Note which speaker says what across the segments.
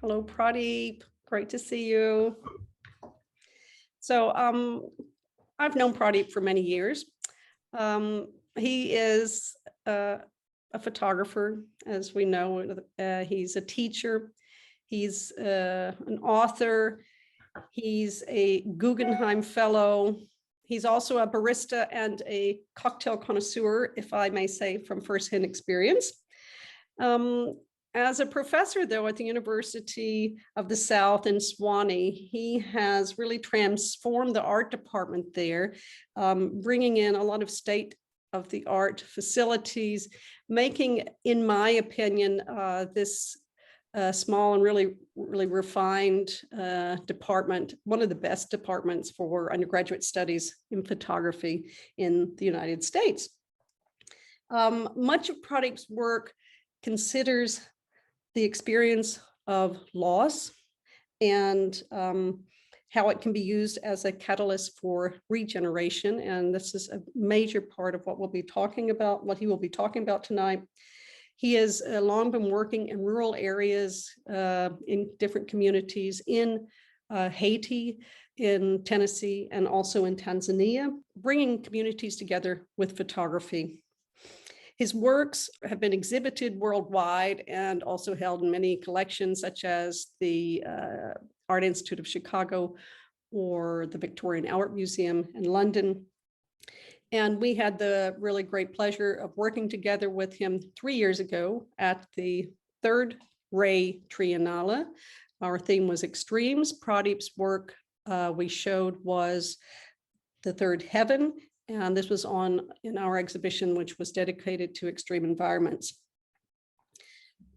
Speaker 1: Hello, Pradip. Great to see you. So I've known Pradip for many years. He is a photographer, as we know. He's a teacher. He's an author. He's a Guggenheim Fellow. He's also a barista and a cocktail connoisseur, if I may say, from firsthand experience. As a professor, though, at the University of the South in Swanee, he has really transformed the art department there, bringing in a lot of state-of-the-art facilities, making, in my opinion, this small and really refined department, one of the best departments for undergraduate studies in photography in the United States. Much of Pradip's work considers the experience of loss and how it can be used as a catalyst for regeneration. And this is a major part of what we'll be talking about, what he will be talking about tonight. He has long been working in rural areas, in different communities in Haiti, in Tennessee, and also in Tanzania, bringing communities together with photography. His works have been exhibited worldwide and also held in many collections, such as the Art Institute of Chicago or the Victorian Albert Museum in London. And we had the really great pleasure of working together with him 3 years ago at the third Ray Triennale. Our theme was extremes. Pradip's work we showed was The Third Heaven, and this was in our exhibition, which was dedicated to extreme environments.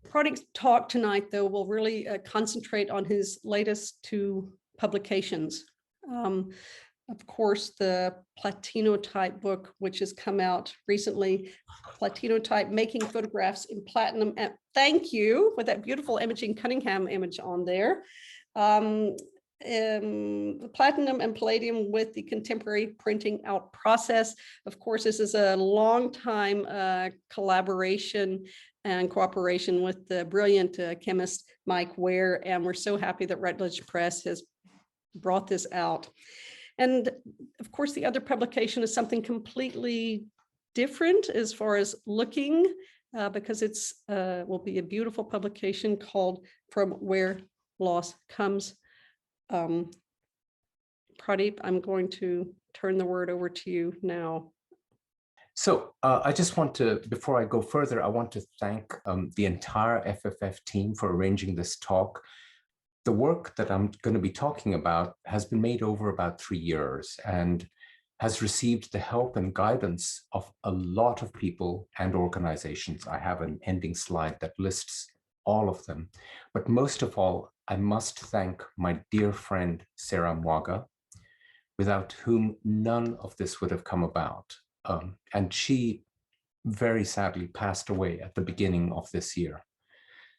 Speaker 1: Pradip's talk tonight, though, will really concentrate on his latest 2 publications. Of course, the Platinotype book, which has come out recently, Platinotype, Making Photographs in Platinum. And thank you for that beautiful Imogene Cunningham image on there. The platinum and palladium with the contemporary printing out process. Of course, this is a long time collaboration and cooperation with the brilliant chemist Mike Ware, and we're so happy that Routledge Press has brought this out. And of course, the other publication is something completely different as far as looking, because it's will be a beautiful publication called From Where Loss Comes. Pradip, I'm going to turn the word over to you now.
Speaker 2: So I just want to, before I go further, I want to thank the entire FFF team for arranging this talk. The work that I'm going to be talking about has been made over about 3 years and has received the help and guidance of a lot of people and organizations. I have an ending slide that lists all of them. But most of all, I must thank my dear friend, Sarah Mwaga, without whom none of this would have come about. And she very sadly passed away at the beginning of this year.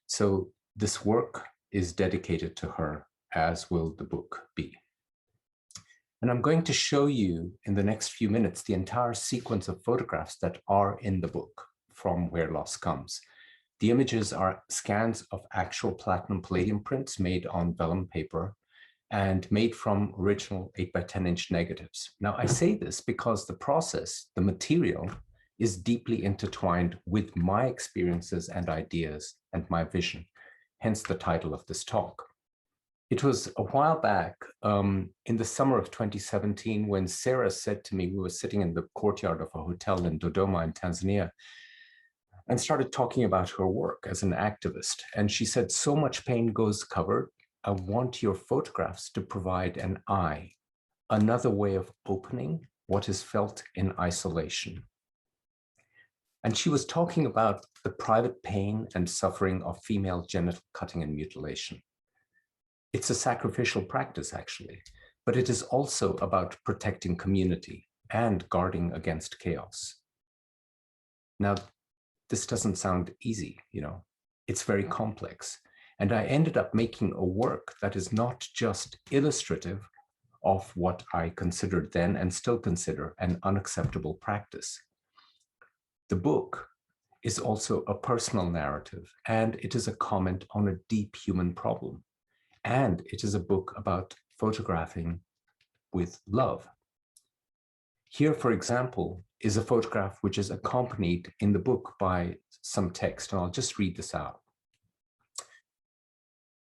Speaker 2: So this work is dedicated to her, as will the book be. And I'm going to show you in the next few minutes the entire sequence of photographs that are in the book, From Where Loss Comes. The images are scans of actual platinum-palladium prints made on vellum paper and made from original 8x10" negatives. Now, I say this because the process, the material, is deeply intertwined with my experiences and ideas and my vision, hence the title of this talk. It was a while back, in the summer of 2017, when Sarah said to me, we were sitting in the courtyard of a hotel in Dodoma in Tanzania, and started talking about her work as an activist. And she said, so much pain goes covered. I want your photographs to provide an eye, another way of opening what is felt in isolation. And she was talking about the private pain and suffering of female genital cutting and mutilation. It's a sacrificial practice, actually, but it is also about protecting community and guarding against chaos. Now, this doesn't sound easy, you know, it's very complex. And I ended up making a work that is not just illustrative of what I considered then and still consider an unacceptable practice. The book is also a personal narrative, and it is a comment on a deep human problem. And it is a book about photographing with love. Here, for example, is a photograph which is accompanied in the book by some text, and I'll just read this out.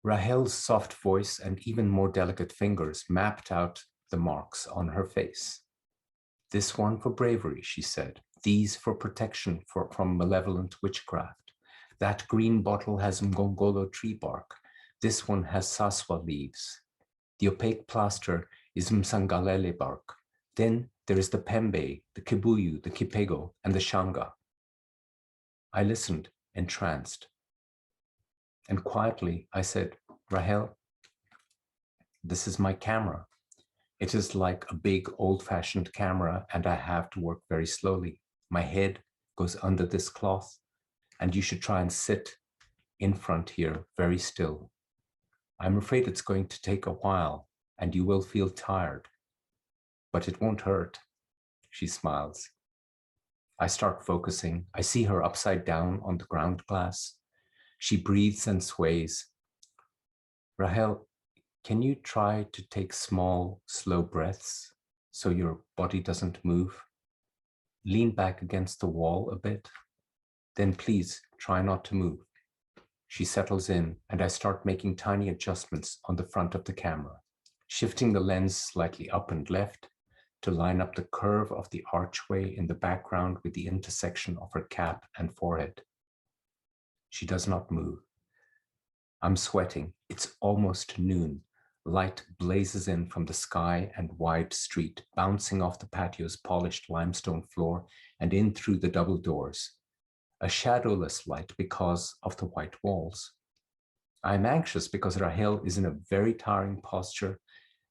Speaker 2: Rahel's soft voice and even more delicate fingers mapped out the marks on her face. This one for bravery, she said. These for protection from malevolent witchcraft. That green bottle has mgongolo tree bark. This one has saswa leaves. The opaque plaster is msangalele bark. Then there is the pembe, the kibuyu, the kipego, and the shanga. I listened, entranced. And quietly I said, Rahel, this is my camera. It is like a big old-fashioned camera, and I have to work very slowly. My head goes under this cloth, and you should try and sit in front here very still. I'm afraid it's going to take a while, and you will feel tired, but it won't hurt. She smiles. I start focusing. I see her upside down on the ground glass. She breathes and sways. Rahel, can you try to take small, slow breaths so your body doesn't move? Lean back against the wall a bit. Then please try not to move. She settles in, and I start making tiny adjustments on the front of the camera, shifting the lens slightly up and left to line up the curve of the archway in the background with the intersection of her cap and forehead. She does not move. I'm sweating. It's almost noon. Light blazes in from the sky and wide street, bouncing off the patio's polished limestone floor and in through the double doors. A shadowless light because of the white walls. I'm anxious because Rahel is in a very tiring posture,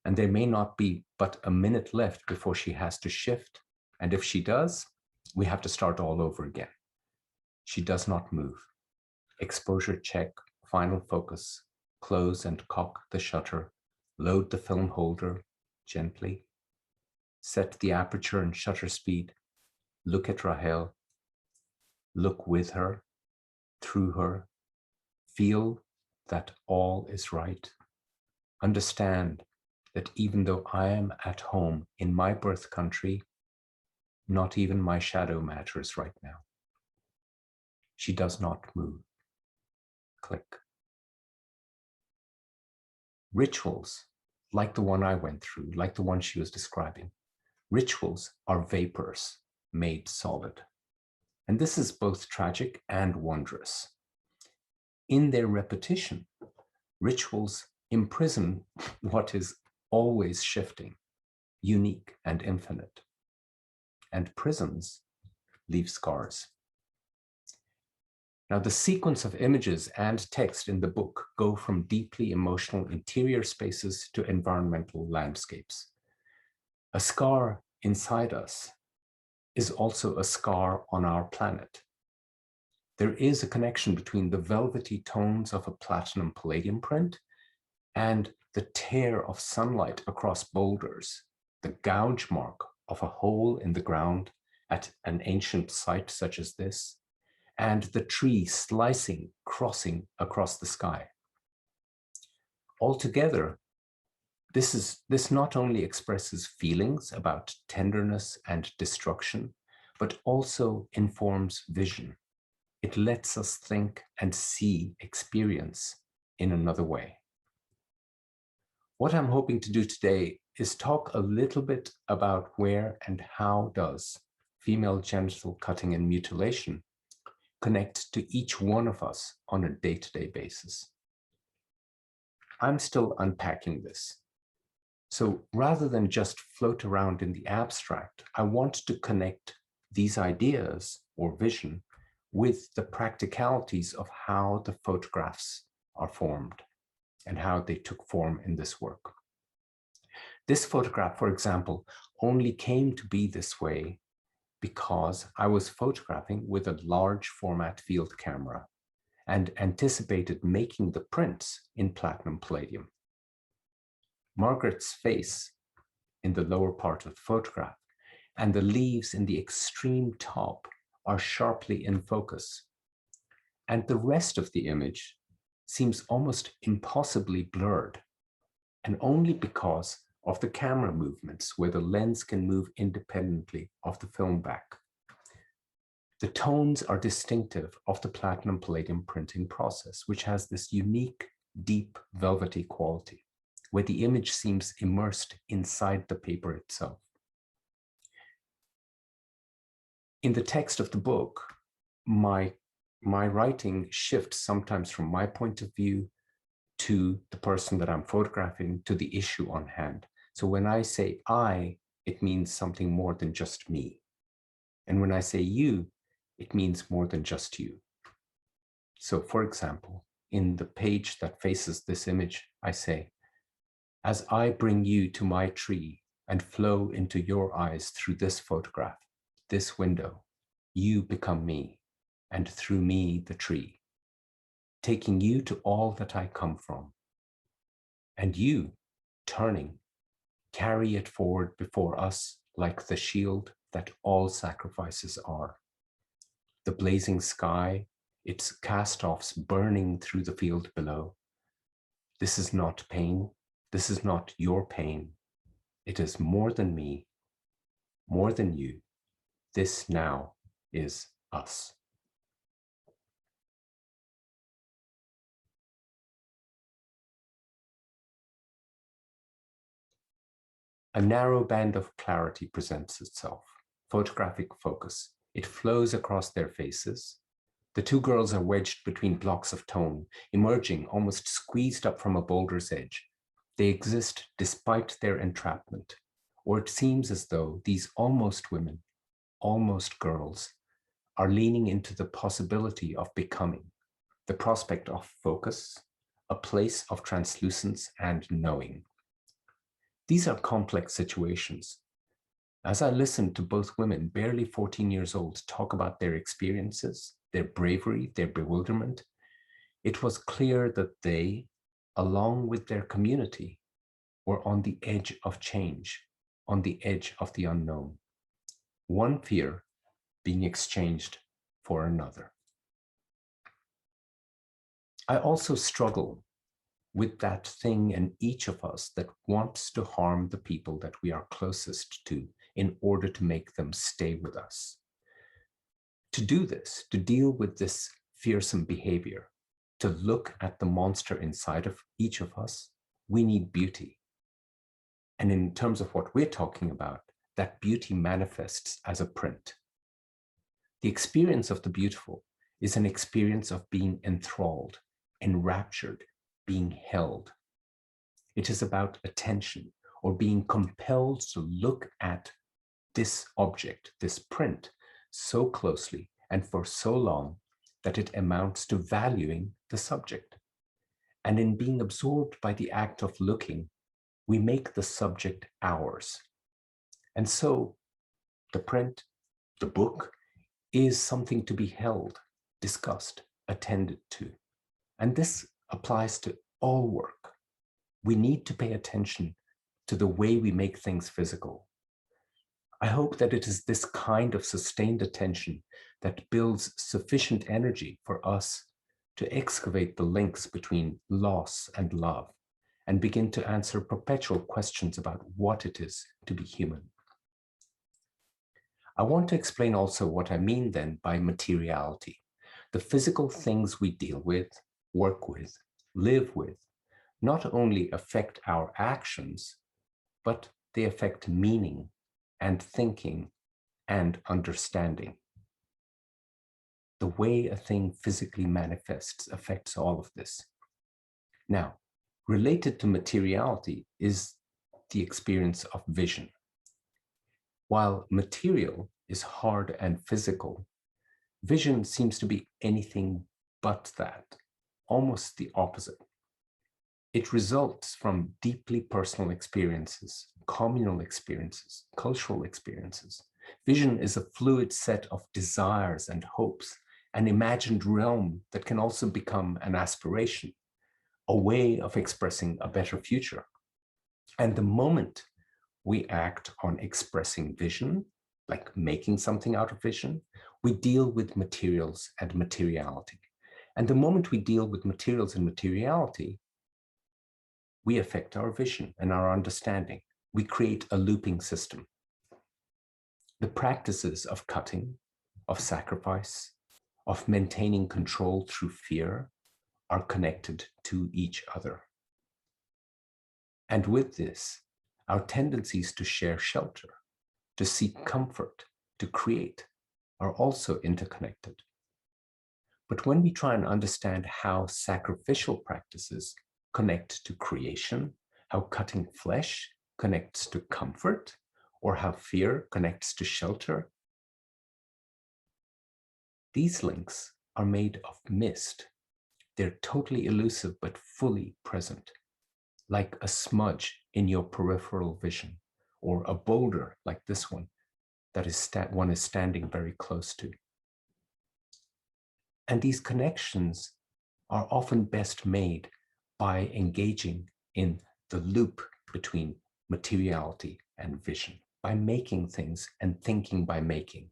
Speaker 2: and there may not be but a minute left before she has to shift. And if she does, we have to start all over again. She does not move. Exposure check, final focus, close and cock the shutter, load the film holder gently, set the aperture and shutter speed, look at Rahel, look with her, through her, feel that all is right. Understand that even though I am at home in my birth country, not even my shadow matters right now. She does not move. Click. Rituals, like the one I went through, like the one she was describing, rituals are vapors made solid. And this is both tragic and wondrous. In their repetition, rituals imprison what is always shifting, unique and infinite. And prisons leave scars. Now, the sequence of images and text in the book go from deeply emotional interior spaces to environmental landscapes. A scar inside us is also a scar on our planet. There is a connection between the velvety tones of a platinum palladium print and the tear of sunlight across boulders, the gouge mark of a hole in the ground at an ancient site such as this, and the tree slicing, crossing across the sky. Altogether, this not only expresses feelings about tenderness and destruction, but also informs vision. It lets us think and see experience in another way. What I'm hoping to do today is talk a little bit about where and how does female genital cutting and mutilation connect to each one of us on a day-to-day basis. I'm still unpacking this. So rather than just float around in the abstract, I want to connect these ideas or vision with the practicalities of how the photographs are formed and how they took form in this work. This photograph, for example, only came to be this way because I was photographing with a large format field camera and anticipated making the prints in platinum palladium. Margaret's face in the lower part of the photograph and the leaves in the extreme top are sharply in focus. And the rest of the image seems almost impossibly blurred, and only because of the camera movements where the lens can move independently of the film back. The tones are distinctive of the platinum-palladium printing process, which has this unique, deep, velvety quality, where the image seems immersed inside the paper itself. In the text of the book, my writing shifts sometimes from my point of view to the person that I'm photographing, to the issue on hand. So when I say I, it means something more than just me. And when I say you, it means more than just you. So for example, in the page that faces this image, I say, as I bring you to my tree and flow into your eyes through this photograph, this window, you become me, and through me the tree, taking you to all that I come from. And you, turning, carry it forward before us like the shield that all sacrifices are. The blazing sky, its cast-offs burning through the field below. This is not pain. This is not your pain. It is more than me, more than you. This now is us. A narrow band of clarity presents itself, photographic focus. It flows across their faces. The two girls are wedged between blocks of tone, emerging, almost squeezed up from a boulder's edge. They exist despite their entrapment, or it seems as though these almost women, almost girls, are leaning into the possibility of becoming, the prospect of focus, a place of translucence and knowing. These are complex situations. As I listened to both women, barely 14 years old, talk about their experiences, their bravery, their bewilderment, it was clear that they, along with their community, were on the edge of change, on the edge of the unknown. One fear being exchanged for another. I also struggle with that thing in each of us that wants to harm the people that we are closest to in order to make them stay with us. To do this, to deal with this fearsome behavior, to look at the monster inside of each of us, we need beauty. And in terms of what we're talking about, that beauty manifests as a print. The experience of the beautiful is an experience of being enthralled, enraptured, being held. It is about attention, or being compelled to look at this object, this print, so closely and for so long that it amounts to valuing the subject. And in being absorbed by the act of looking, we make the subject ours. And so the print, the book, is something to be held, discussed, attended to. And this applies to all work. We need to pay attention to the way we make things physical. I hope that it is this kind of sustained attention that builds sufficient energy for us to excavate the links between loss and love and begin to answer perpetual questions about what it is to be human. I want to explain also what I mean then by materiality, the physical things we deal with, work with, live with, not only affect our actions, but they affect meaning and thinking and understanding. The way a thing physically manifests affects all of this. Now, related to materiality is the experience of vision. While material is hard and physical, vision seems to be anything but that, almost the opposite. It results from deeply personal experiences, communal experiences, cultural experiences. Vision is a fluid set of desires and hopes, an imagined realm that can also become an aspiration, a way of expressing a better future. And the moment we act on expressing vision, like making something out of vision, we deal with materials and materiality. And the moment we deal with materials and materiality, we affect our vision and our understanding. We create a looping system. The practices of cutting, of sacrifice, of maintaining control through fear are connected to each other. And with this, our tendencies to share shelter, to seek comfort, to create, are also interconnected. But when we try and understand how sacrificial practices connect to creation, how cutting flesh connects to comfort, or how fear connects to shelter, these links are made of mist. They're totally elusive but fully present, like a smudge in your peripheral vision, or a boulder like this one that one is standing very close to. And these connections are often best made by engaging in the loop between materiality and vision, by making things and thinking by making.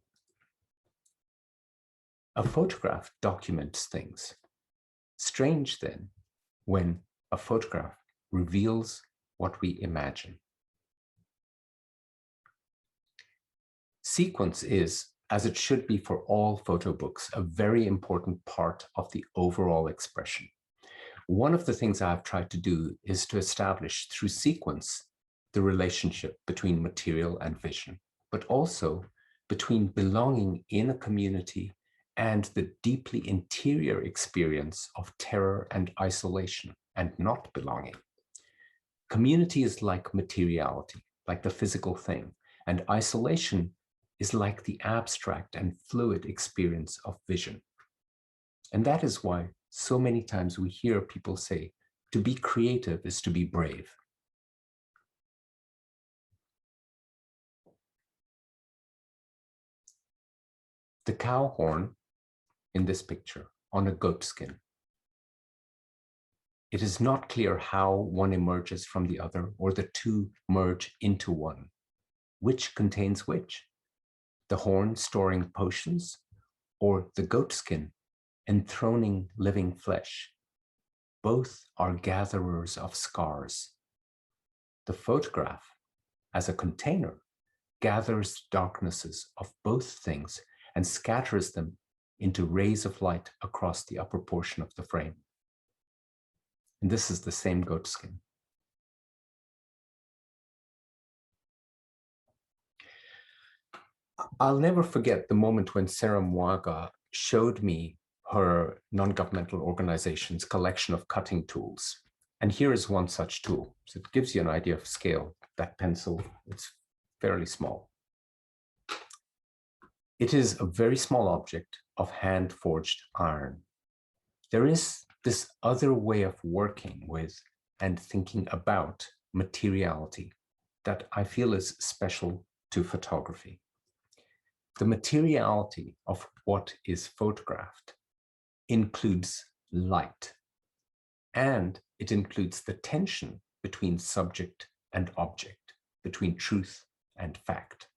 Speaker 2: A photograph documents things. Strange then when a photograph reveals what we imagine. Sequence is, as it should be for all photo books, a very important part of the overall expression. One of the things I've tried to do is to establish through sequence the relationship between material and vision, but also between belonging in a community and the deeply interior experience of terror and isolation and not belonging. Community is like materiality, like the physical thing, and isolation is like the abstract and fluid experience of vision. And that is why so many times we hear people say, to be creative is to be brave. The cow horn in this picture on a goat skin. It is not clear how one emerges from the other or the two merge into one. Which contains which? The horn storing potions or the goat skin enthroning living flesh? Both are gatherers of scars. The photograph, as a container, gathers darknesses of both things and scatters them into rays of light across the upper portion of the frame. And this is the same goat skin. I'll never forget the moment when Sarah Mwaga showed me her non-governmental organization's collection of cutting tools. And here is one such tool. So it gives you an idea of scale. That pencil, it's fairly small. It is a very small object of hand-forged iron. There is this other way of working with and thinking about materiality that I feel is special to photography. The materiality of what is photographed includes light, and it includes the tension between subject and object, between truth and fact.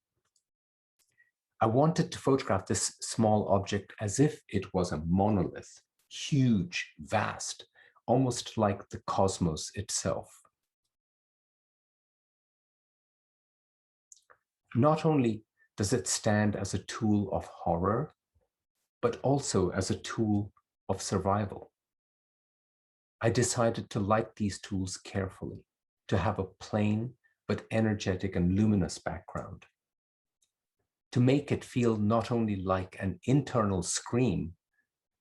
Speaker 2: I wanted to photograph this small object as if it was a monolith, huge, vast, almost like the cosmos itself. Not only does it stand as a tool of horror, but also as a tool of survival. I decided to light these tools carefully, to have a plain but energetic and luminous background, to make it feel not only like an internal screen,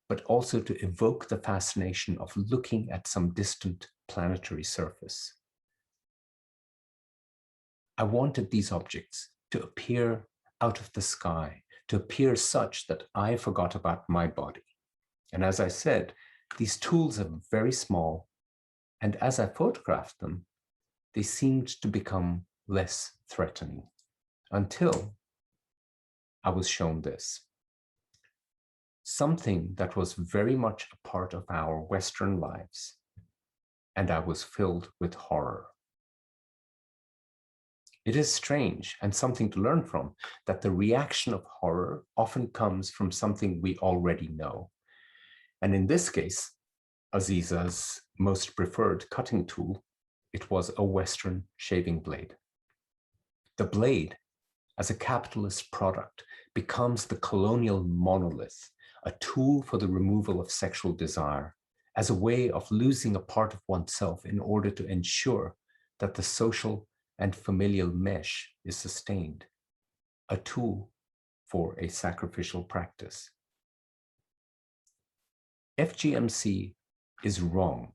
Speaker 2: but also to evoke the fascination of looking at some distant planetary surface. I wanted these objects to appear out of the sky, to appear such that I forgot about my body. And as I said, these tools are very small, and as I photographed them, they seemed to become less threatening until I was shown this. Something that was very much a part of our Western lives, and I was filled with horror. It is strange and something to learn from that the reaction of horror often comes from something we already know. And in this case, Aziza's most preferred cutting tool, it was a Western shaving blade. The blade, as a capitalist product, becomes the colonial monolith, a tool for the removal of sexual desire, as a way of losing a part of oneself in order to ensure that the social and familial mesh is sustained, a tool for a sacrificial practice. FGMC is wrong,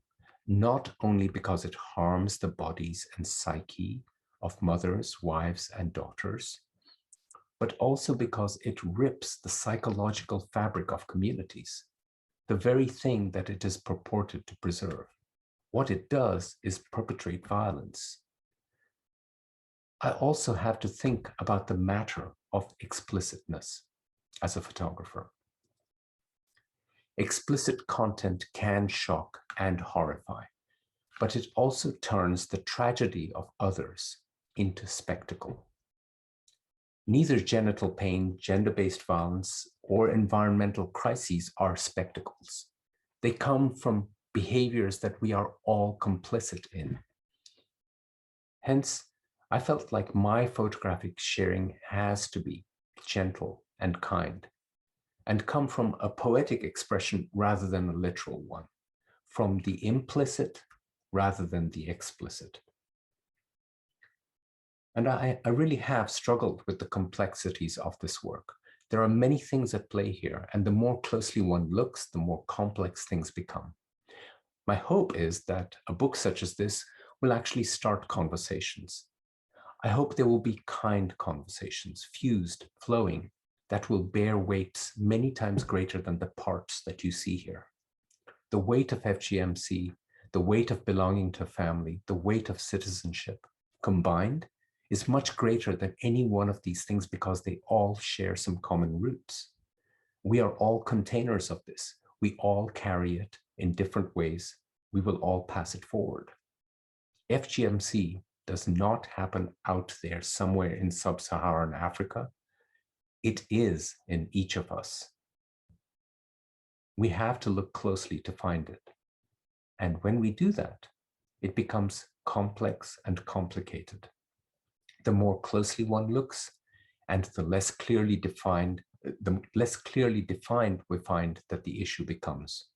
Speaker 2: not only because it harms the bodies and psyche of mothers, wives, and daughters, but also because it rips the psychological fabric of communities, the very thing that it is purported to preserve. What it does is perpetrate violence. I also have to think about the matter of explicitness as a photographer. Explicit content can shock and horrify, but it also turns the tragedy of others into spectacle. Neither genital pain, gender-based violence, or environmental crises are spectacles. They come from behaviors that we are all complicit in. Hence, I felt like my photographic sharing has to be gentle and kind, and come from a poetic expression rather than a literal one, from the implicit rather than the explicit. And I really have struggled with the complexities of this work. There are many things at play here, and the more closely one looks, the more complex things become. My hope is that a book such as this will actually start conversations. I hope there will be kind conversations, fused, flowing, that will bear weights many times greater than the parts that you see here. The weight of FGMC, the weight of belonging to a family, the weight of citizenship combined is much greater than any one of these things because they all share some common roots. We are all containers of this. We all carry it in different ways. We will all pass it forward. FGMC does not happen out there somewhere in sub-Saharan Africa. It is in each of us. We have to look closely to find it. And when we do that, it becomes complex and complicated. The more closely one looks, and the less clearly defined we find that the issue becomes.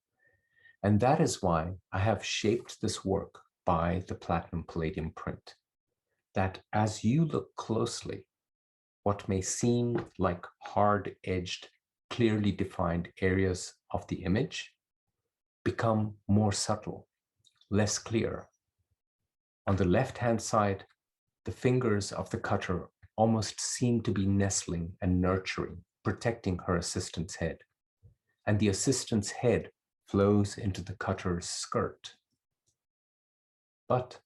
Speaker 2: And that is why I have shaped this work by the Platinum-Palladium print, that as you look closely, what may seem like hard-edged, clearly defined areas of the image become more subtle, less clear. On the left-hand side, the fingers of the cutter almost seem to be nestling and nurturing, protecting her assistant's head. And the assistant's head flows into the cutter's skirt. But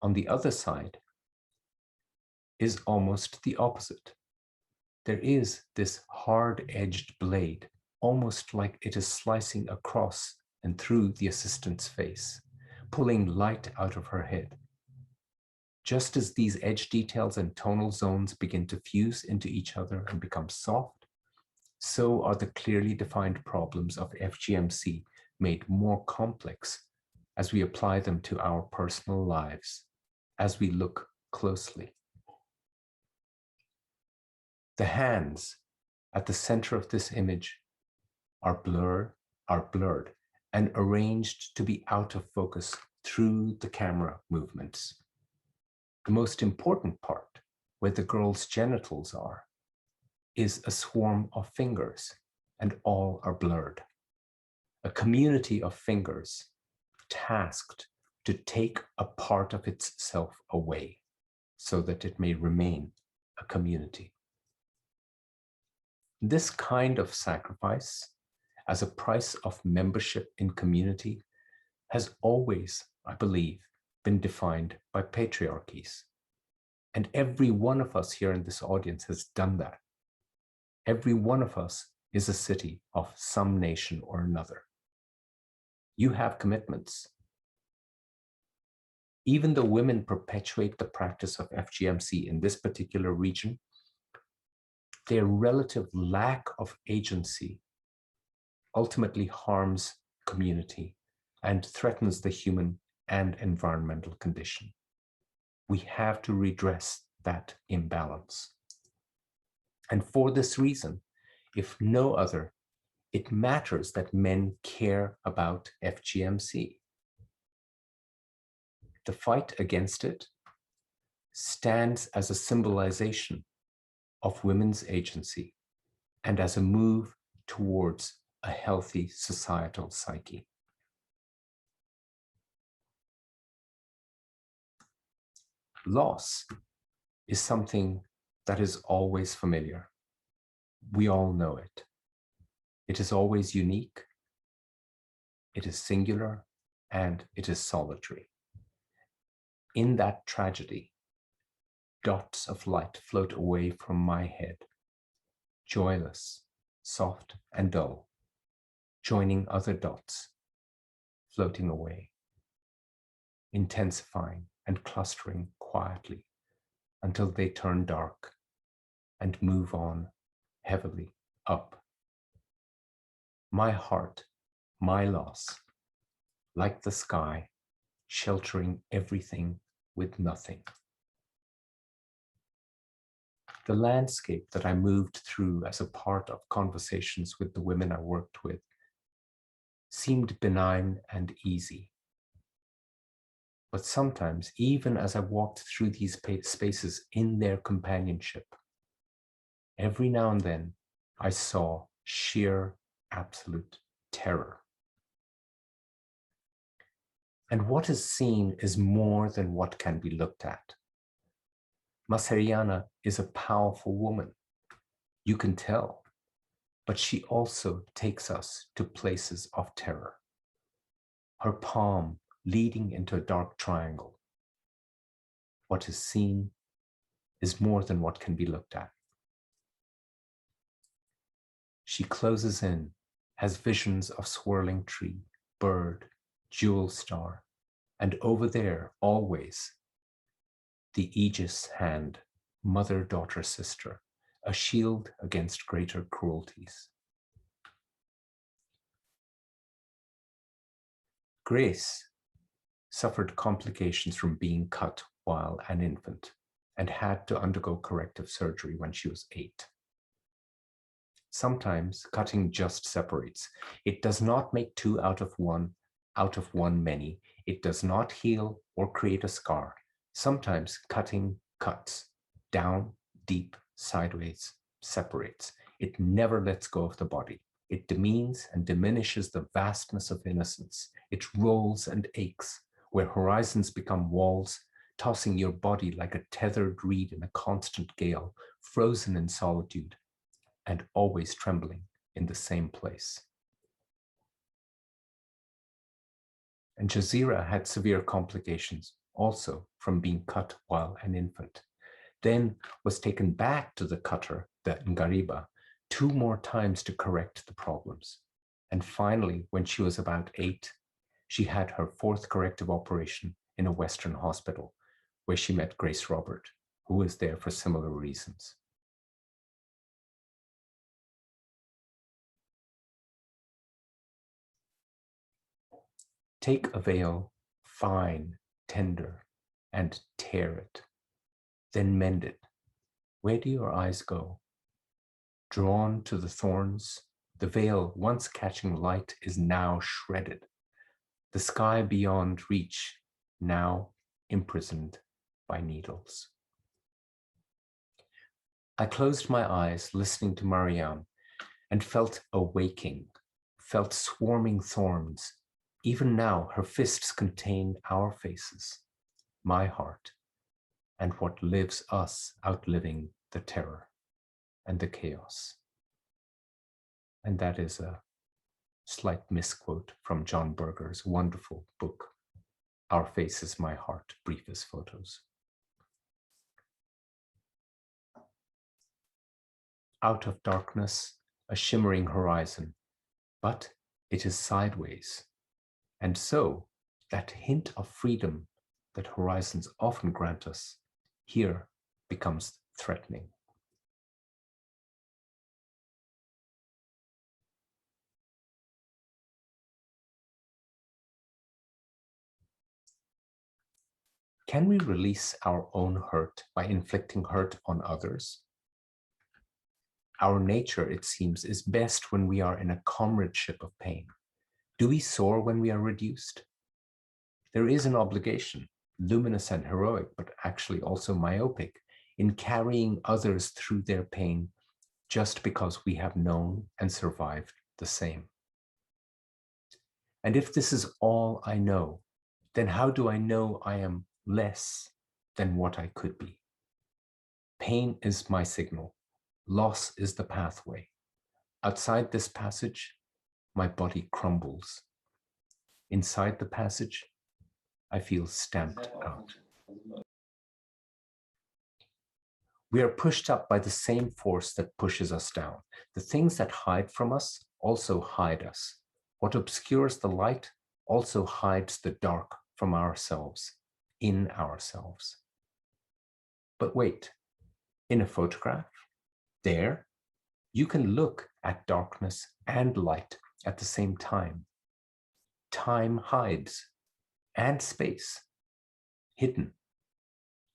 Speaker 2: on the other side is almost the opposite. There is this hard-edged blade, almost like it is slicing across and through the assistant's face, pulling light out of her head. Just as these edge details and tonal zones begin to fuse into each other and become soft, so are the clearly defined problems of FGMC made more complex as we apply them to our personal lives, as we look closely. The hands at the center of this image are blurred and arranged to be out of focus through the camera movements. The most important part, where the girl's genitals are, is a swarm of fingers, and all are blurred. A community of fingers tasked to take a part of itself away so that it may remain a community. This kind of sacrifice, as a price of membership in community, has always, I believe, been defined by patriarchies. And every one of us here in this audience has done that. Every one of us is a city of some nation or another. You have commitments. Even though women perpetuate the practice of FGMC in this particular region, their relative lack of agency ultimately harms community and threatens the human and environmental condition. We have to redress that imbalance. And for this reason, if no other, it matters that men care about FGMC. The fight against it stands as a symbolization of women's agency and as a move towards a healthy societal psyche. Loss is something that is always familiar. We all know it. It is always unique, it is singular, and it is solitary. In that tragedy, dots of light float away from my head, joyless, soft, and dull, joining other dots, floating away, intensifying and clustering quietly until they turn dark and move on heavily up. My heart, my loss, like the sky, sheltering everything with nothing. The landscape that I moved through as a part of conversations with the women I worked with seemed benign and easy. But sometimes, even as I walked through these spaces in their companionship, every now and then I saw sheer, absolute terror. And what is seen is more than what can be looked at. Masariana is a powerful woman. You can tell, but she also takes us to places of terror. Her palm leading into a dark triangle. What is seen is more than what can be looked at. She closes in, has visions of swirling tree, bird, jewel star, and over there, always, the Aegis hand, mother, daughter, sister, a shield against greater cruelties. Grace suffered complications from being cut while an infant and had to undergo corrective surgery when she was 8. Sometimes cutting just separates. It does not make 2 out of 1 many. It does not heal or create a scar. Sometimes cutting cuts down, deep, sideways, separates. It never lets go of the body. It demeans and diminishes the vastness of innocence. It rolls and aches, where horizons become walls, tossing your body like a tethered reed in a constant gale, frozen in solitude, and always trembling in the same place. And Jazeera had severe complications also from being cut while an infant, then was taken back to the cutter, the Ngariba, 2 more times to correct the problems. And finally, when she was about 8, she had her 4th corrective operation in a Western hospital, where she met Grace Robert, who was there for similar reasons. Take a veil, fine, tender, and tear it, then mend it. Where do your eyes go? Drawn to the thorns, the veil, once catching light, is now shredded. The sky beyond reach, now imprisoned by needles. I closed my eyes, listening to Mariam, and felt a waking, felt swarming thorns. Even now, her fists contain our faces, my heart, and what lives us outliving the terror and the chaos. And that is a slight misquote from John Berger's wonderful book, Our Faces, My Heart, Briefest Photos. Out of darkness, a shimmering horizon, but it is sideways. And so that hint of freedom that horizons often grant us, here becomes threatening. Can we release our own hurt by inflicting hurt on others? Our nature, it seems, is best when we are in a comradeship of pain. Do we soar when we are reduced? There is an obligation, luminous and heroic, but actually also myopic, in carrying others through their pain just because we have known and survived the same. And if this is all I know, then how do I know I am less than what I could be? Pain is my signal. Loss is the pathway. Outside this passage, my body crumbles. Inside the passage, I feel stamped out. We are pushed up by the same force that pushes us down. The things that hide from us also hide us. What obscures the light also hides the dark from ourselves, in ourselves. But wait, in a photograph, there, you can look at darkness and light at the same time. Time hides, and space, hidden.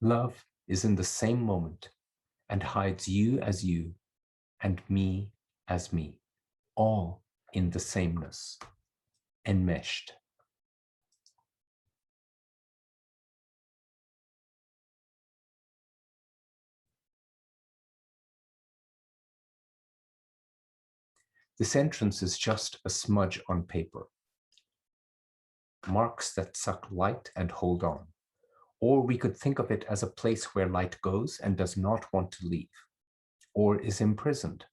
Speaker 2: Love is in the same moment and hides you as you and me as me, all in the sameness, enmeshed. This entrance is just a smudge on paper. Marks that suck light and hold on. Or we could think of it as a place where light goes and does not want to leave, or is imprisoned.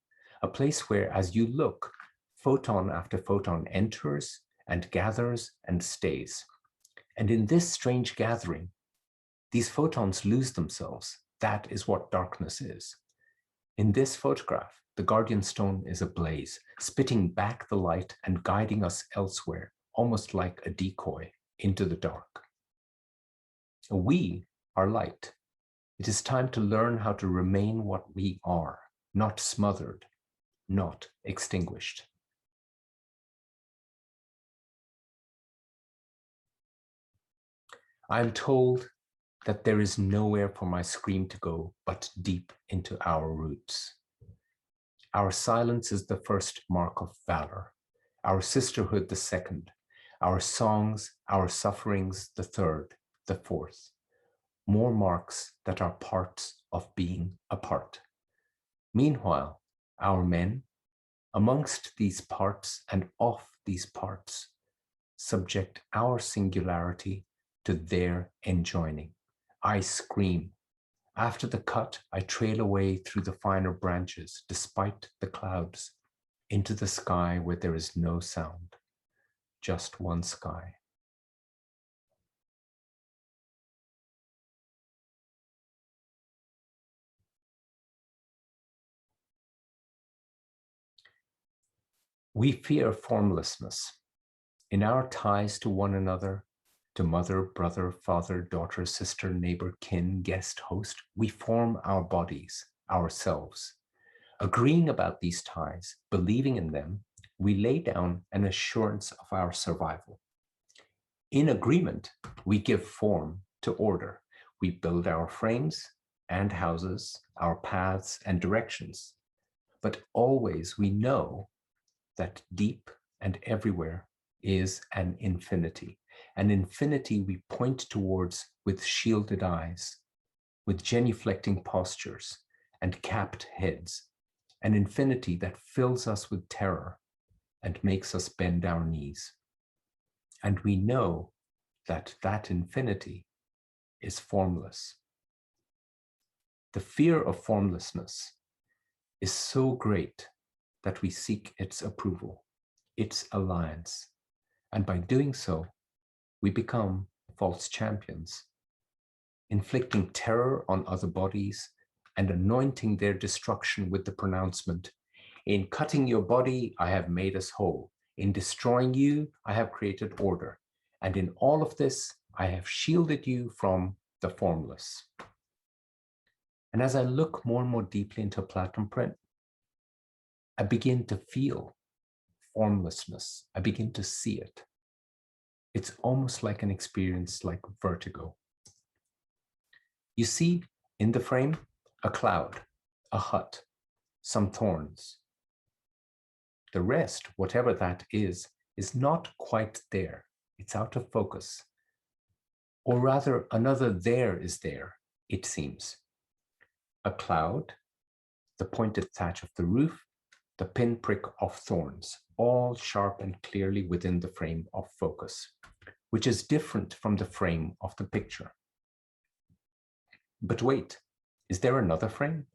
Speaker 2: A place where, as you look, photon after photon enters and gathers and stays. And in this strange gathering, these photons lose themselves. That is what darkness is. In this photograph, the guardian stone is ablaze, spitting back the light and guiding us elsewhere, almost like a decoy into the dark. We are light. It is time to learn how to remain what we are, not smothered, not extinguished. I am told that there is nowhere for my scream to go but deep into our roots. Our silence is the first mark of valor, our sisterhood the second, our songs, our sufferings the third, the fourth. More marks that are parts of being apart. Meanwhile, our men, amongst these parts and of these parts, subject our singularity to their enjoining. I scream. After the cut, I trail away through the finer branches, despite the clouds, into the sky where there is no sound, just one sky. We fear formlessness. In our ties to one another, to mother, brother, father, daughter, sister, neighbor, kin, guest, host, we form our bodies, ourselves. Agreeing about these ties, believing in them, we lay down an assurance of our survival. In agreement, we give form to order. We build our frames and houses, our paths and directions. But always we know that deep and everywhere is an infinity we point towards with shielded eyes, with genuflecting postures and capped heads, an infinity that fills us with terror and makes us bend our knees. And we know that that infinity is formless. The fear of formlessness is so great that we seek its approval, its alliance, and by doing so, we become false champions, inflicting terror on other bodies and anointing their destruction with the pronouncement, "In cutting your body, I have made us whole. In destroying you, I have created order. And in all of this, I have shielded you from the formless. And as I look more and more deeply into Platinum print, I begin to feel formlessness. I begin to see it. It's almost like an experience like vertigo. You see in the frame a cloud, a hut, some thorns. The rest, whatever that is not quite there. It's out of focus. Or rather, another there is there, it seems. A cloud, the pointed thatch of the roof, the pinprick of thorns, all sharp and clearly within the frame of focus, which is different from the frame of the picture. But wait, is there another frame?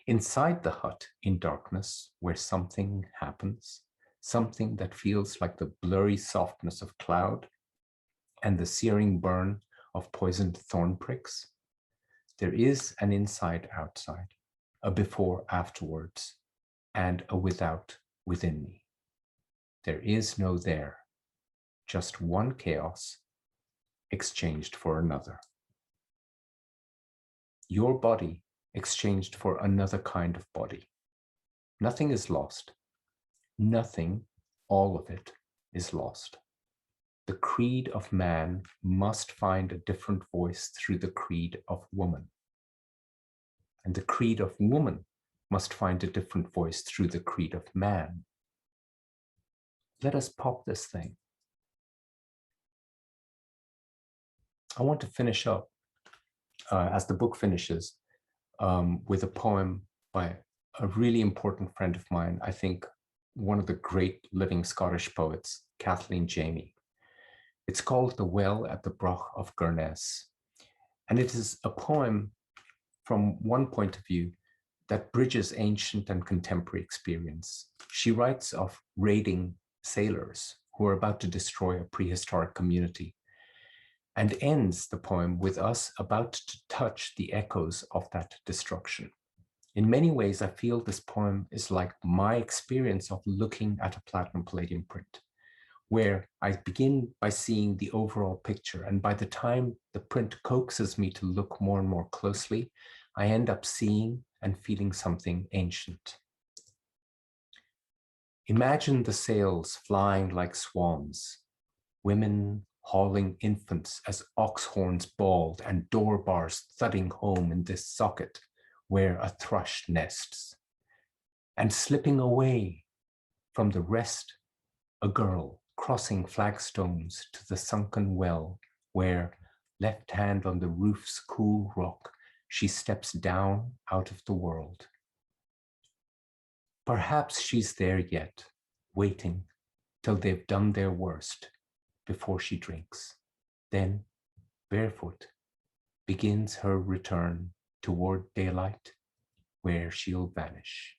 Speaker 2: Inside the hut, in darkness, where something happens, something that feels like the blurry softness of cloud and the searing burn of poisoned thorn pricks, there is an inside-outside, a before-afterwards, and a without within me. There is no there, just one chaos exchanged for another. Your body exchanged for another kind of body. Nothing is lost. Nothing, all of it, is lost. The creed of man must find a different voice through the creed of woman. And the creed of woman must find a different voice through the creed of man. Let us pop this thing. I want to finish up, as the book finishes, with a poem by a really important friend of mine, I think one of the great living Scottish poets, Kathleen Jamie. It's called The Well at the Broch of Gurness. And it is a poem from one point of view that bridges ancient and contemporary experience. She writes of raiding sailors who are about to destroy a prehistoric community, and ends the poem with us about to touch the echoes of that destruction. In many ways, I feel this poem is like my experience of looking at a platinum palladium print, where I begin by seeing the overall picture, and by the time the print coaxes me to look more and more closely, I end up seeing and feeling something ancient. Imagine the sails flying like swans, women hauling infants as ox horns bawled and door bars thudding home in this socket where a thrush nests, and slipping away from the rest, a girl crossing flagstones to the sunken well where, left hand on the roof's cool rock, she steps down out of the world. Perhaps she's there yet, waiting till they've done their worst before she drinks. Then, barefoot, begins her return toward daylight, where she'll vanish.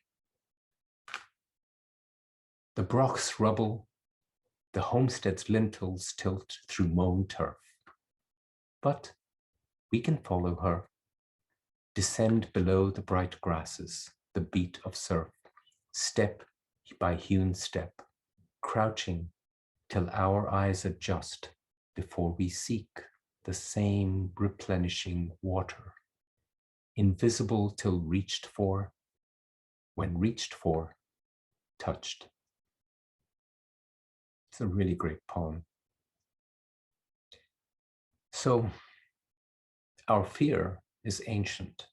Speaker 2: The broch's rubble, the homestead's lintels tilt through mown turf. But we can follow her, descend below the bright grasses, the beat of surf, step by hewn step, crouching till our eyes adjust before we seek the same replenishing water, invisible till reached for, when reached for, touched. It's a really great poem. So, our fear is ancient.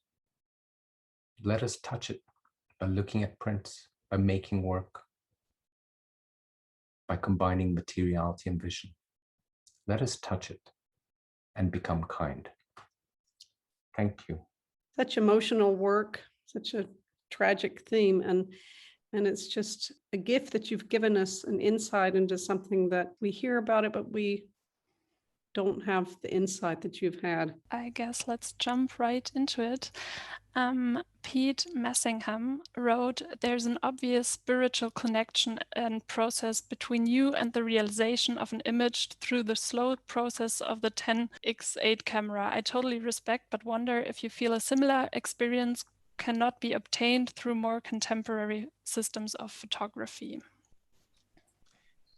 Speaker 2: Let us touch it by looking at prints, by making work, by combining materiality and vision. Let us touch it and become kind. Thank you.
Speaker 1: Such emotional work, such a tragic theme, and it's just a gift that you've given us an insight into something that we hear about it, but we don't have the insight that you've had.
Speaker 3: I guess let's jump right into it. Pete Messingham wrote, "There's an obvious spiritual connection and process between you and the realization of an image through the slow process of the 10x8 camera. I totally respect, but wonder if you feel a similar experience cannot be obtained through more contemporary systems of photography."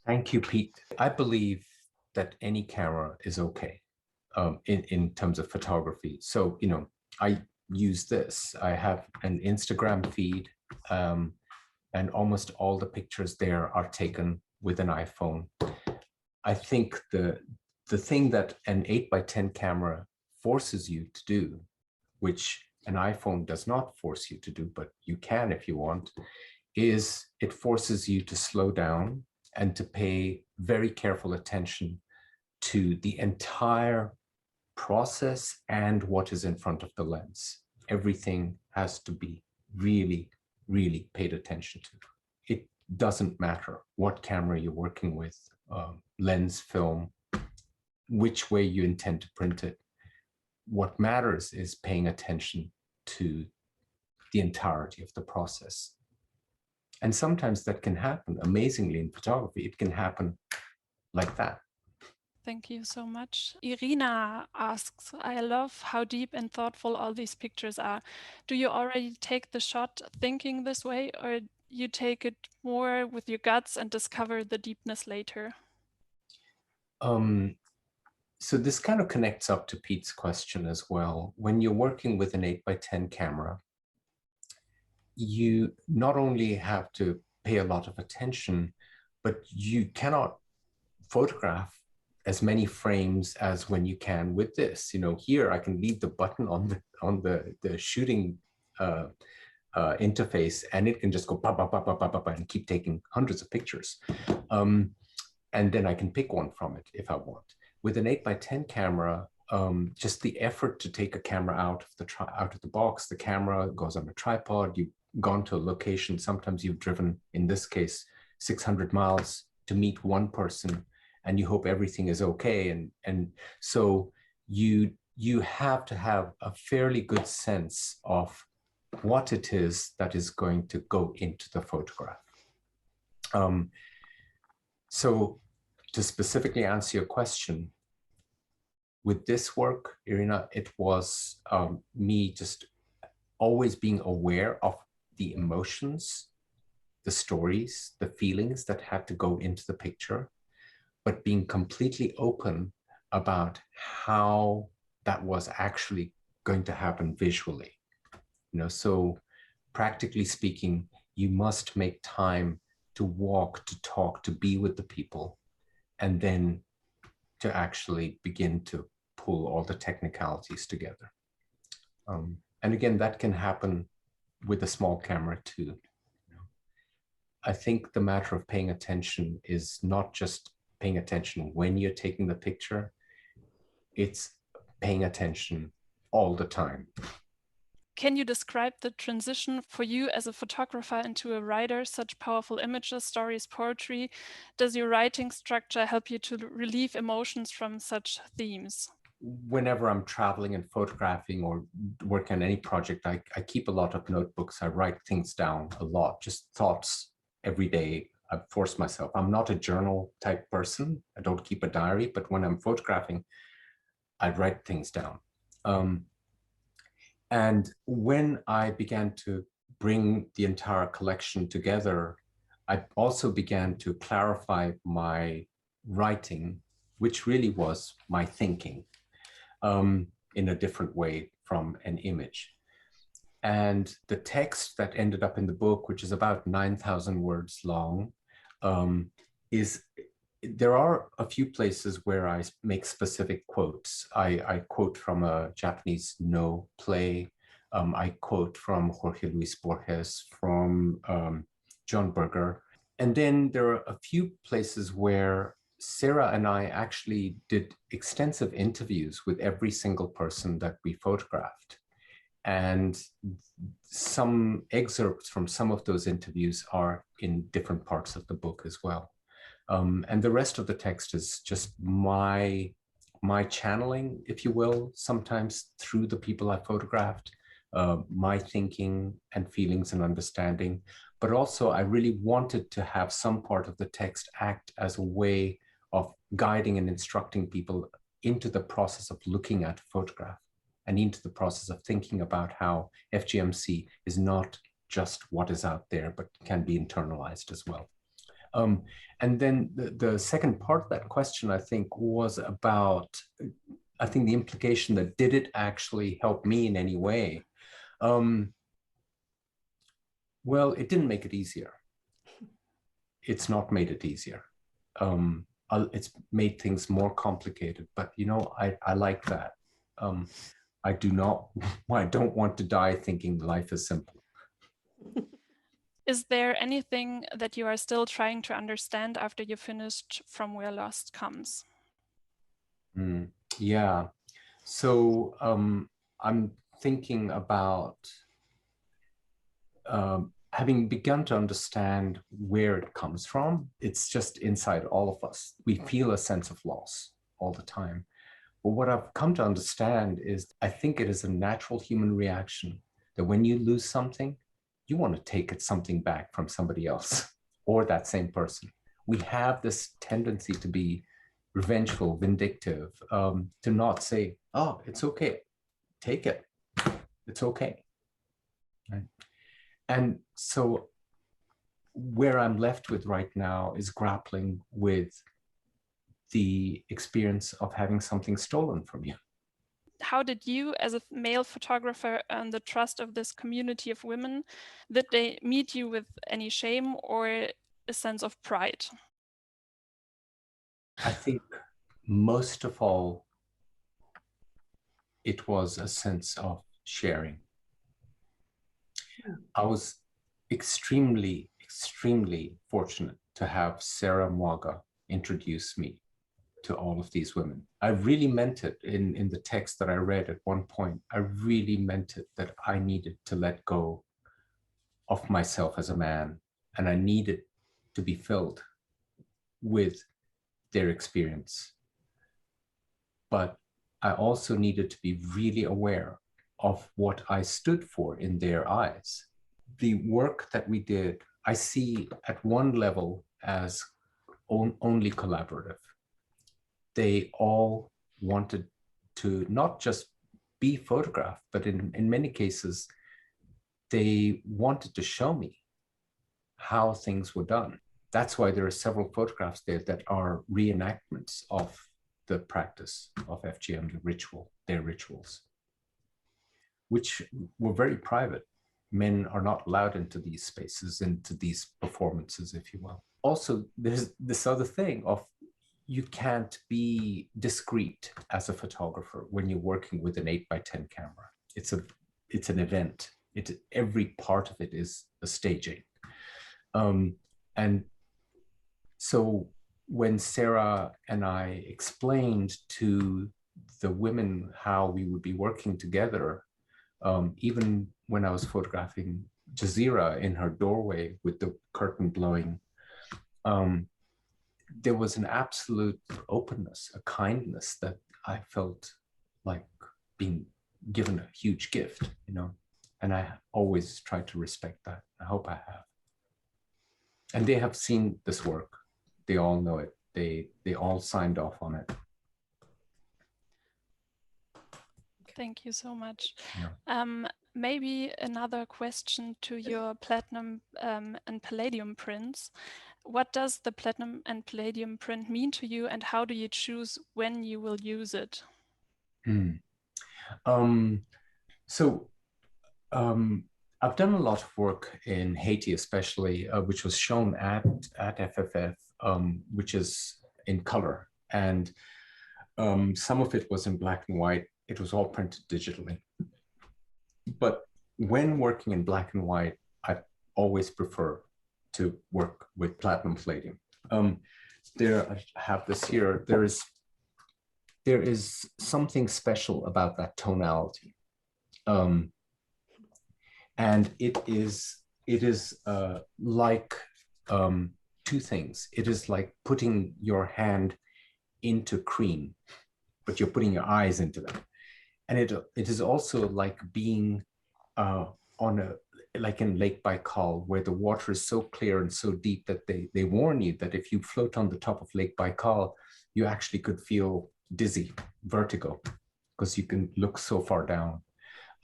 Speaker 2: Thank you, Pete. I believe that any camera is okay. in terms of photography. So, you know, I use this. I have an Instagram feed, and almost all the pictures there are taken with an iPhone. I think the thing that an 8x10 camera forces you to do, which an iPhone does not force you to do, but you can if you want, is it forces you to slow down and to pay very careful attention to the entire process and what is in front of the lens. Everything has to be really, really paid attention to. It doesn't matter what camera you're working with, lens, film, which way you intend to print it. What matters is paying attention to the entirety of the process. And sometimes that can happen amazingly in photography. It can happen like that.
Speaker 3: Thank you so much. Irina asks, I love how deep and thoughtful all these pictures are. Do you already take the shot thinking this way, or you take it more with your guts and discover the deepness later?
Speaker 2: So this kind of connects up to Pete's question as well. When you're working with an 8x10 camera, you not only have to pay a lot of attention, but you cannot photograph as many frames as when you can with this. You know, here I can leave the button on the shooting interface, and it can just go ba, ba, ba, ba, ba, ba, ba, and keep taking hundreds of pictures. And then I can pick one from it if I want. With an 8x10 camera, just the effort to take a camera out of the box, the camera goes on a tripod, you've gone to a location, sometimes you've driven, in this case, 600 miles to meet one person, and you hope everything is okay. And so you have to have a fairly good sense of what it is that is going to go into the photograph. So to specifically answer your question, with this work, Irina, it was me just always being aware of the emotions, the stories, the feelings that had to go into the picture, but being completely open about how that was actually going to happen visually. You know, so practically speaking, you must make time to walk, to talk, to be with the people, and then to actually begin to pull all the technicalities together. And again, that can happen with a small camera too. You know, I think the matter of paying attention is not just paying attention when you're taking the picture, it's paying attention all the time.
Speaker 3: Can you describe the transition for you as a photographer into a writer? Such powerful images, stories, poetry. Does your writing structure help you to relieve emotions from such themes?
Speaker 2: Whenever I'm traveling and photographing or working on any project, I keep a lot of notebooks. I write things down a lot, just thoughts every day. I force myself. I'm not a journal type person. I don't keep a diary, but when I'm photographing, I write things down. And when I began to bring the entire collection together, I also began to clarify my writing, which really was my thinking, in a different way from an image. And the text that ended up in the book, which is about 9,000 words long, there are a few places where I make specific quotes. I quote from a Japanese no play. I quote from Jorge Luis Borges, from John Berger. And then there are a few places where Sarah and I actually did extensive interviews with every single person that we photographed. And some excerpts from some of those interviews are in different parts of the book as well. And the rest of the text is just my channeling, if you will, sometimes through the people I photographed, my thinking and feelings and understanding. But also I really wanted to have some part of the text act as a way of guiding and instructing people into the process of looking at a photograph and into the process of thinking about how FGMC is not just what is out there, but can be internalized as well. And then the second part of that question, I think, was about I think the implication that did it actually help me in any way? Well, it didn't make it easier. It's not made it easier. It's made things more complicated, but you know, I like that. I don't want to die thinking life is simple.
Speaker 3: Is there anything that you are still trying to understand after you finished From Where Lost Comes?
Speaker 2: Yeah. So I'm thinking about having begun to understand where it comes from. It's just inside all of us. We feel a sense of loss all the time. But what I've come to understand is I think it is a natural human reaction that when you lose something, you want to take something back from somebody else or that same person. We have this tendency to be revengeful, vindictive, to not say, oh, it's okay, take it, it's okay. Right? And so where I'm left with right now is grappling with the experience of having something stolen from you.
Speaker 3: How did you, as a male photographer, earn the trust of this community of women? Did they meet you with any shame or a sense of pride?
Speaker 2: I think most of all, it was a sense of sharing. I was extremely, extremely fortunate to have Sarah Mwaga introduce me to all of these women. I really meant it in the text that I read at one point. I really meant it that I needed to let go of myself as a man, and I needed to be filled with their experience. But I also needed to be really aware of what I stood for in their eyes. The work that we did, I see at one level as only collaborative. They all wanted to not just be photographed, but in many cases, they wanted to show me how things were done. That's why there are several photographs there that are reenactments of the practice of FGM, the ritual, their rituals, which were very private. Men are not allowed into these spaces, into these performances, if you will. Also, there's this other thing of you can't be discreet as a photographer when you're working with an 8x10 camera. It's an event. Every part of it is a staging. And so when Sarah and I explained to the women how we would be working together, even when I was photographing Jazeera in her doorway with the curtain blowing, there was an absolute openness, a kindness that I felt like being given a huge gift, you know, and I always try to respect that. I hope I have. And they have seen this work. They all know it. They all signed off on it.
Speaker 3: Thank you so much.
Speaker 2: Yeah.
Speaker 3: Maybe another question to your platinum and palladium prints. What does the platinum and palladium print mean to you, and how do you choose when you will use it?
Speaker 2: I've done a lot of work in Haiti, especially, which was shown at FFF, which is in color. And some of it was in black and white. It was all printed digitally. But when working in black and white, I always prefer to work with platinum palladium. There, I have this here. There is something special about that tonality. And it is like two things. It is like putting your hand into cream, but you're putting your eyes into them. And it is also like being like in Lake Baikal, where the water is so clear and so deep that they warn you that if you float on the top of Lake Baikal, you actually could feel dizzy, vertigo, because you can look so far down.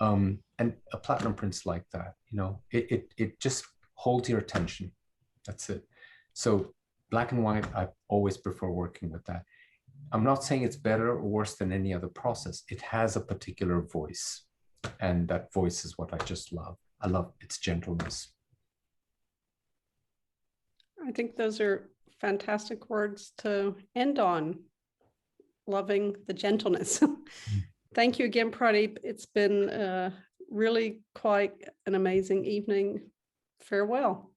Speaker 2: And a platinum print's like that, you know, it just holds your attention. That's it. So black and white, I always prefer working with that. I'm not saying it's better or worse than any other process. It has a particular voice, and that voice is what I just love. I love its gentleness.
Speaker 1: I think those are fantastic words to end on. Loving the gentleness. Thank you again, Pradip. It's been really quite an amazing evening. Farewell.